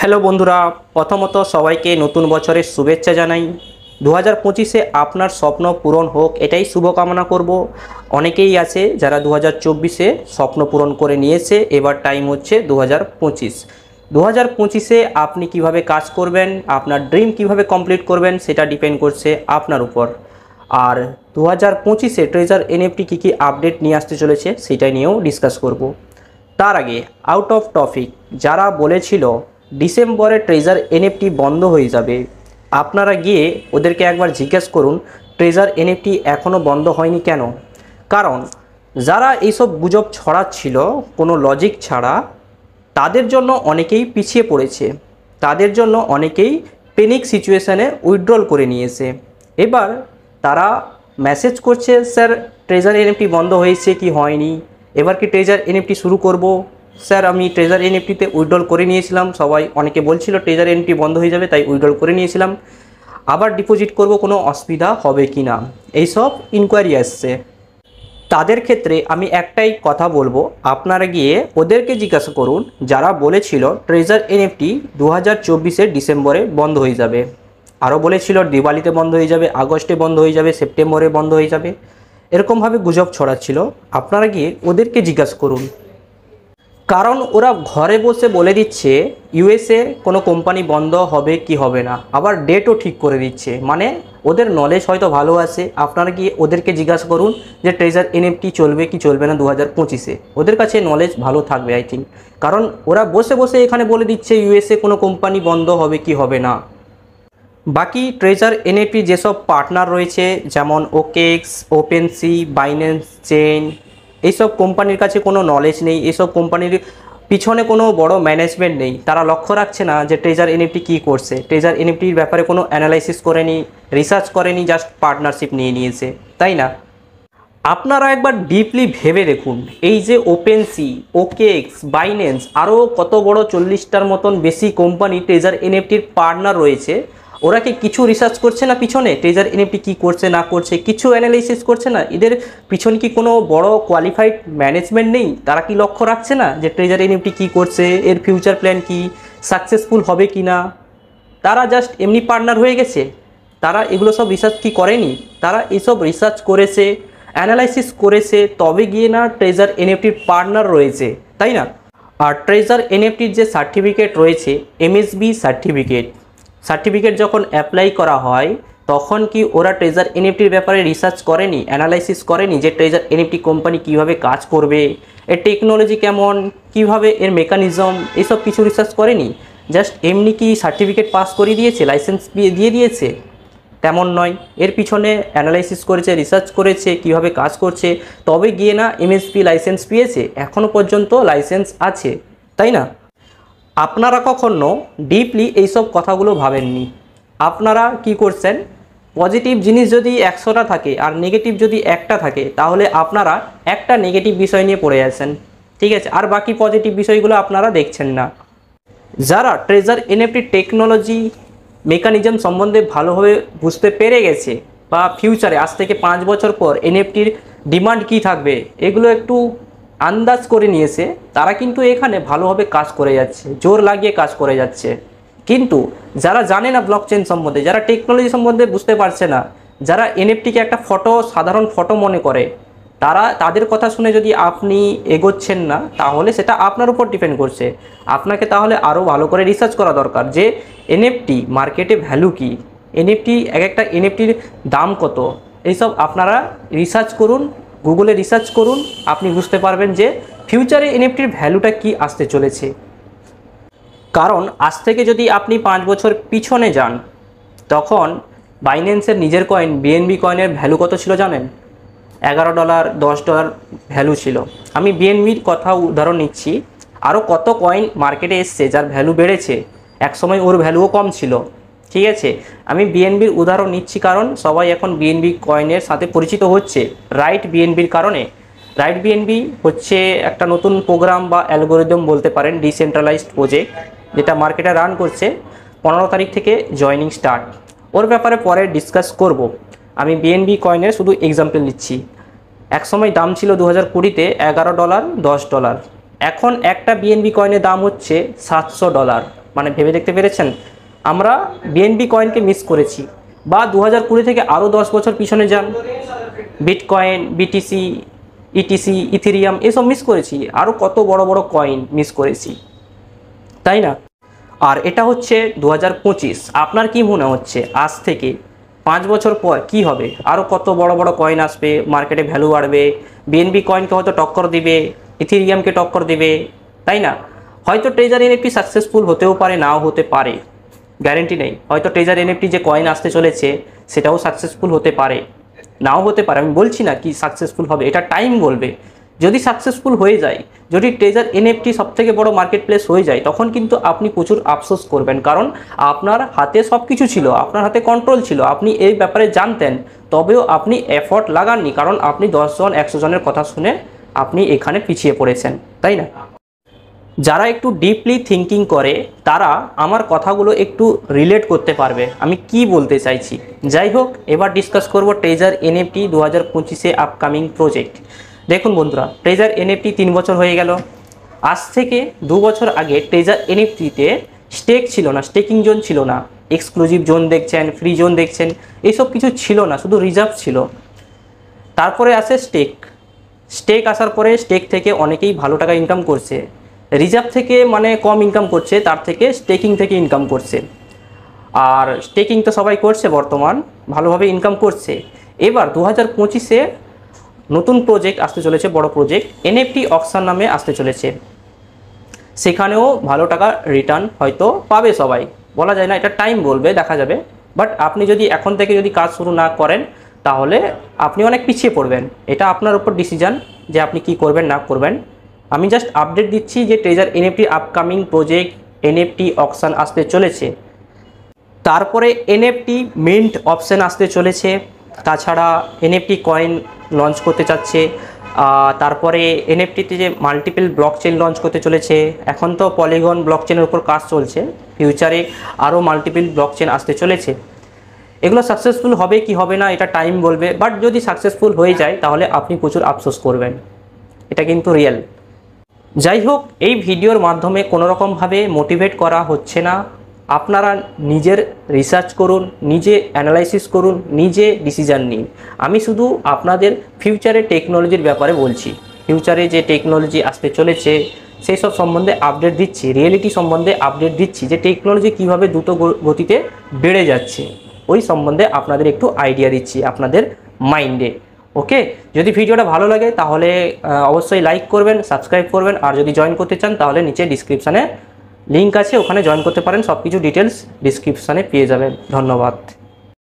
Hello বন্ধুরা, প্রথমত সবাইকে নতুন বছরের শুভেচ্ছা জানাই। 2025-এ আপনার স্বপ্ন পূরণ হোক এটাই শুভকামনা করব। অনেকেই আছে যারা 2024-এ স্বপ্ন পূরণ করে নিয়েছে, এবার টাইম হচ্ছে 2025। 2025-এ আপনি কিভাবে কাজ করবেন, আপনার ড্রিম কিভাবে কমপ্লিট করবেন সেটা ডিপেন্ড করছে আপনার উপর। আর 2025-এ ট্রেজার এনএফটি কী কী আপডেট নিয়ে আসতে চলেছে সেটা নিয়েও ডিসকাস করব। তার আগে আউট অফ টপিক, যারা বলেছিল ডিসেম্বরে ট্রেজার এনএফটি বন্ধ হয়ে যাবে, আপনারা গিয়ে ওদেরকে একবার জিজ্ঞেস করুন ট্রেজার এনএফটি এখনও বন্ধ হয়নি কেন। কারণ যারা এইসব গুজব ছড়াচ্ছিল কোনো লজিক ছাড়া, তাদের জন্য অনেকেই পিছিয়ে পড়েছে, তাদের জন্য অনেকেই প্যানিক সিচুয়েশানে উইথড্রল করে নিয়েছে। এবার তারা মেসেজ করছে, স্যার ট্রেজার এনএফটি বন্ধ হয়েছে কি হয়নি, এবার কি ট্রেজার এনএফটি শুরু করব। স্যার আমি ট্রেজার এনএফটিতে উইথড্রল করে নিয়েছিলাম, সবাই অনেকে বলছিল ট্রেজার এনএফটি বন্ধ হয়ে যাবে তাই উইথড্রল করে নিয়েছিলাম, আবার ডিপোজিট করব, কোনো অসুবিধা হবে কি না, এইসব ইনকোয়ারি আসছে। তাদের ক্ষেত্রে আমি একটাই কথা বলবো, আপনারা গিয়ে ওদেরকে জিজ্ঞাসা করুন যারা বলেছিল ট্রেজার এনএফটি 2024-এর ডিসেম্বরে বন্ধ হয়ে যাবে, আরও বলেছিল দিওয়ালিতে বন্ধ হয়ে যাবে, আগস্টে বন্ধ হয়ে যাবে, সেপ্টেম্বরে বন্ধ হয়ে যাবে, এরকমভাবে গুজব ছড়াচ্ছিল। আপনারা গিয়ে ওদেরকে জিজ্ঞাসা করুন, কারণ ওরা ঘরে বসে বলে দিচ্ছে ইউএসএ কোনো কোম্পানি বন্ধ হবে কি হবে না, আবার ডেটও ঠিক করে দিচ্ছে, মানে ওদের নলেজ হয়তো ভালো আছে। আপনারা গিয়ে ওদেরকে জিজ্ঞাসা করুন যে ট্রেজার এনএফটি চলবে কি চলবে না 2025-এ, ওদের কাছে নলেজ ভালো থাকবে আই থিঙ্ক। কারণ ওরা বসে বসে এখানে বলে দিচ্ছে ইউএসএ কোনো কোম্পানি বন্ধ হবে কি হবে না। বাকি ট্রেজার এনএফটি যেসব পার্টনার রয়েছে যেমন ওকেএক্স, ওপেনসি, বাইন্যান্স চেইন, এইসব কোম্পানির কাছে কোনো নলেজ নেই, এইসব কোম্পানির পিছনে কোনো বড় ম্যানেজমেন্ট নেই, তারা লক্ষ্য রাখছে না যে ট্রেজার এনএফটি কী করছে, ট্রেজার এনএফটির ব্যাপারে কোনো অ্যানালাইসিস করেনি, রিসার্চ করেনি, জাস্ট পার্টনারশিপ নিয়ে নিয়েছে, তাই না? আপনারা একবার ডিপলি ভেবে দেখুন, এই যে ওপেনসি, ওকেএক্স, বাইন্যান্স, আরও কত বড় 40টার মতন বেশি কোম্পানি ট্রেজার এনএফটির পার্টনার রয়েছে, ওরা কি কিছু রিসার্চ করছে না পিছনে ট্রেজার এনএফটি কী করছে না করছে, কিছু অ্যানালাইসিস করছে না? এদের পিছনে কি কোনো বড় কোয়ালিফাইড ম্যানেজমেন্ট নেই? তারা কি লক্ষ্য রাখছে না যে ট্রেজার এনএফটি কী করছে, এর ফিউচার প্ল্যান কি, সাকসেসফুল হবে কি না? তারা জাস্ট এমনি পার্টনার হয়ে গেছে, তারা এগুলো সব রিসার্চ কি করেনি? তারা এইসব রিসার্চ করেছে, অ্যানালাইসিস করেছে, তবে গিয়ে না ট্রেজার এনএফটির পার্টনার রয়েছে, তাই না? আর ট্রেজার এনএফটির যে সার্টিফিকেট রয়েছে, এমএসবি সার্টিফিকেট যখন অ্যাপ্লাই করা হয় তখন কি ওরা ট্রেজার এনএফটির ব্যাপারে রিসার্চ করেনি, অ্যানালাইসিস করেনি যে ট্রেজার এনএফটি কোম্পানি কিভাবে কাজ করবে, এর টেকনোলজি কেমন, কিভাবে এর মেকানিজম, এসব কিছু রিসার্চ করেনি? জাস্ট এমনি কি সার্টিফিকেট পাস করে দিয়েছে, লাইসেন্স দিয়ে দিয়েছে? তেমন নয়, এর পিছনে অ্যানালাইসিস করেছে, রিসার্চ করেছে, কিভাবে কাজ করছে, তবে গিয়ে না এমএসপি লাইসেন্স পেয়েছে, এখনও পর্যন্ত লাইসেন্স আছে, তাই না? আপনারা কখনো ডিপলি এইসব কথাগুলো ভাবেননি। আপনারা কি করছেন, পজিটিভ জিনিস যদি 100টা থাকে আর নেগেটিভ যদি একটা থাকে, তাহলে আপনারা একটা নেগেটিভ বিষয় নিয়ে পড়ে আছেন, ঠিক আছে, আর বাকি পজিটিভ বিষয়গুলো আপনারা দেখছেন না। যারা ট্রেজার এনএফটি টেকনোলজি মেকানিজম সম্বন্ধে ভালোভাবে বুঝতে পেরে গেছে, বা ফিউচারে আজ থেকে 5 বছর পর এনএফটির ডিমান্ড কী থাকবে এগুলো একটু আন্দাজ করে নিয়েছে, তারা কিন্তু এখানে ভালোভাবে কাজ করে যাচ্ছে, জোর লাগিয়ে কাজ করে যাচ্ছে। কিন্তু যারা জানে না ব্লকচেন সম্বন্ধে, যারা টেকনোলজি সম্বন্ধে বুঝতে পারছে না, যারা এনএফটিকে একটা সাধারণ ফটো মনে করে, তাদের কথা শুনে যদি আপনি এগোচ্ছেন না, তাহলে সেটা আপনার উপর ডিপেন্ড করছে। আপনাকে তাহলে আরও ভালো করে রিসার্চ করা দরকার যে এনএফটি মার্কেটে ভ্যালু কী, এনএফটি একটা এনএফটির দাম কত, এইসব আপনারা রিসার্চ করুন, গুগলে রিসার্চ করুন, আপনি বুঝতে পারবেন যে ফিউচারে এনএফটির ভ্যালুটা কি আসতে চলেছে। কারণ আজ থেকে যদি আপনি 5 বছর পিছনে যান, তখন বাইন্যান্সের নিজের কয়েন বিএনবি কয়েনের ভ্যালু কত ছিল জানেন? $11, $10 ভ্যালু ছিল। আমি বিএনবির কথা উদাহরণ নিচ্ছি, আরও কত কয়েন মার্কেটে এসছে যার ভ্যালু বেড়েছে, একসময় ওর ভ্যালুও কম ছিল, ঠিক আছে। আমি বিএনবির উদাহরণ নিচ্ছি কারণ সবাই এখন বিএনবি কয়েনের সাথে পরিচিত হচ্ছে রাইট বিএনবির কারণে। রাইট বিএনবি হচ্ছে একটা নতুন প্রোগ্রাম বা অ্যালগোরিদম বলতে পারেন, ডিসেন্ট্রালাইজড প্রজেক্ট, যেটা মার্কেটে রান করছে। 15 তারিখ থেকে জয়নিং স্টার্ট, ওর ব্যাপারে পরে ডিসকাস করব। আমি বিএনবি কয়েনের শুধু এক্সাম্পল নিচ্ছি। একসময় দাম ছিল 2020-তে $11, $10, এখন একটা বিএনবি কয়েনের দাম হচ্ছে $700। মানে ভেবে দেখতে পেরেছেন? আমরা বিএনবি কয়েনকে মিস করেছি। বা 2020 থেকে আরও 10 বছর পিছনে যান, বিটকয়েন, বিটিসি, ইটিসি, ইথেরিয়াম এসব মিস করেছি, আরও কত বড় বড় কয়েন মিস করেছি, তাই না? আর এটা হচ্ছে 2025। আপনার কি মনে হচ্ছে আজ থেকে 5 বছর পর কি হবে? আরও কত বড় বড় কয়েন আসবে, মার্কেটে ভ্যালু বাড়বে, বিএনবি কয়েনকে হয়তো টক্কর দিবে, ইথেরিয়ামকে টক্কর দিবে, তাই না? হয়তো ট্রেজার এনএফটি সাকসেসফুল হতেও পারে, নাও হতে পারে, গ্যারেন্টি নেই। হয়তো ট্রেজার এনএফটি যে কয়েন আসতে চলেছে সেটাও সাকসেসফুল হতে পারে, নাও হতে পারে। আমি বলছি না কি সাকসেসফুল হবে, এটা টাইম বলবে। যদি সাকসেসফুল হয়ে যায়, যদি ট্রেজার এনএফটি সবথেকে বড় মার্কেট প্লেস হয়ে যায়, তখন কিন্তু আপনি প্রচুর আফসোস করবেন, কারণ আপনার হাতে সব কিছু ছিল, আপনার হাতে কন্ট্রোল ছিল, আপনি এই ব্যাপারে জানতেন, তবেও আপনি এফর্ট লাগাননি, কারণ আপনি 10 জন 100 জনের কথা শুনে আপনি এখানে পিছিয়ে পড়েছেন, তাই না? যারা একটু ডিপলি থিঙ্কিং করে তারা আমার কথাগুলো একটু রিলেট করতে পারবে আমি কি বলতে চাইছি। যাই হোক, এবার ডিসকাস করব ট্রেজার এনএফটি 2025-এ আপকামিং প্রজেক্ট। দেখুন বন্ধুরা, ট্রেজার এনএফটি 3 বছর হয়ে গেল। আজ থেকে 2 বছর আগে ট্রেজার এনএফটিতে স্টেক ছিল না, স্টেকিং জোন ছিল না, এক্সক্লুসিভ জোন দেখছেন, ফ্রি জোন দেখছেন, এইসব কিছু ছিল না, শুধু রিজার্ভ ছিল। তারপরে আসে স্টেক। স্টেক আসার পরে স্টেক থেকে অনেকেই ভালো টাকা ইনকাম করছে, রিজার্ভ থেকে মানে কম ইনকাম করছে, তার থেকে স্টেকিং থেকে ইনকাম করছে। আর স্টেকিং তো সবাই করছে, বর্তমান ভালোভাবে ইনকাম করছে। এবার 2025-এ নতুন প্রজেক্ট আসতে চলেছে, বড় প্রজেক্ট এনএফটি অকশন নামে আসতে চলেছে। সেখানেও ভালো টাকা রিটার্ন হয়তো পাবে সবাই, বলা যায় না, এটা টাইম বলবে, দেখা যাবে। বাট আপনি যদি এখন থেকে যদি কাজ শুরু না করেন তাহলে আপনি অনেক পিছিয়ে পড়বেন। এটা আপনার উপর ডিসিশন যে আপনি কি করবেন না করবেন। আমি জাস্ট আপডেট দিচ্ছি যে treasure NFT upcoming project NFT auction আসতে চলেছে। তারপরে এনএফটি মিন্ট অপশন আসতে চলেছে। তাছাড়া এনএফটি কয়েন লঞ্চ করতে চাচ্ছে। তারপরে এনএফটিতে যে মাল্টিপল ব্লকচেন লঞ্চ করতে চলেছে। এখন তো পলিগন ব্লকচেনের উপর কাজ চলছে, ফিউচারে আরও মাল্টিপল ব্লকচেন আসতে চলেছে। এগুলো সাকসেসফুল হবে কি হবে না এটা টাইম বলবে, বাট যদি সাকসেসফুল হয়ে যায় তাহলে আপনি প্রচুর আফসোস করবেন, এটা কিন্তু রিয়েল। যাই হোক, এই ভিডিওর মাধ্যমে কোনোরকমভাবে মোটিভেট করা হচ্ছে না। আপনারা নিজের রিসার্চ করুন, নিজে অ্যানালাইসিস করুন, নিজে ডিসিশান নিন। আমি শুধু আপনাদের ফিউচারে টেকনোলজির ব্যাপারে বলছি, ফিউচারে যে টেকনোলজি আসতে চলেছে সেই সব সম্বন্ধে আপডেট দিচ্ছি, রিয়েলিটি সম্বন্ধে আপডেট দিচ্ছি, যে টেকনোলজি কীভাবে দ্রুত গতিতে বেড়ে যাচ্ছে ওই সম্বন্ধে আপনাদের একটু আইডিয়া দিচ্ছি আপনাদের মাইন্ডে। ওকে, যদি ভিডিওটা ভালো লাগে তাহলে অবশ্যই লাইক করবেন, সাবস্ক্রাইব করবেন। আর যদি জয়েন করতে চান তাহলে নিচে ডিসক্রিপশানে লিঙ্ক আছে, ওখানে জয়েন করতে পারেন, সব কিছু ডিটেলস ডিসক্রিপশানে পেয়ে যাবেন। ধন্যবাদ।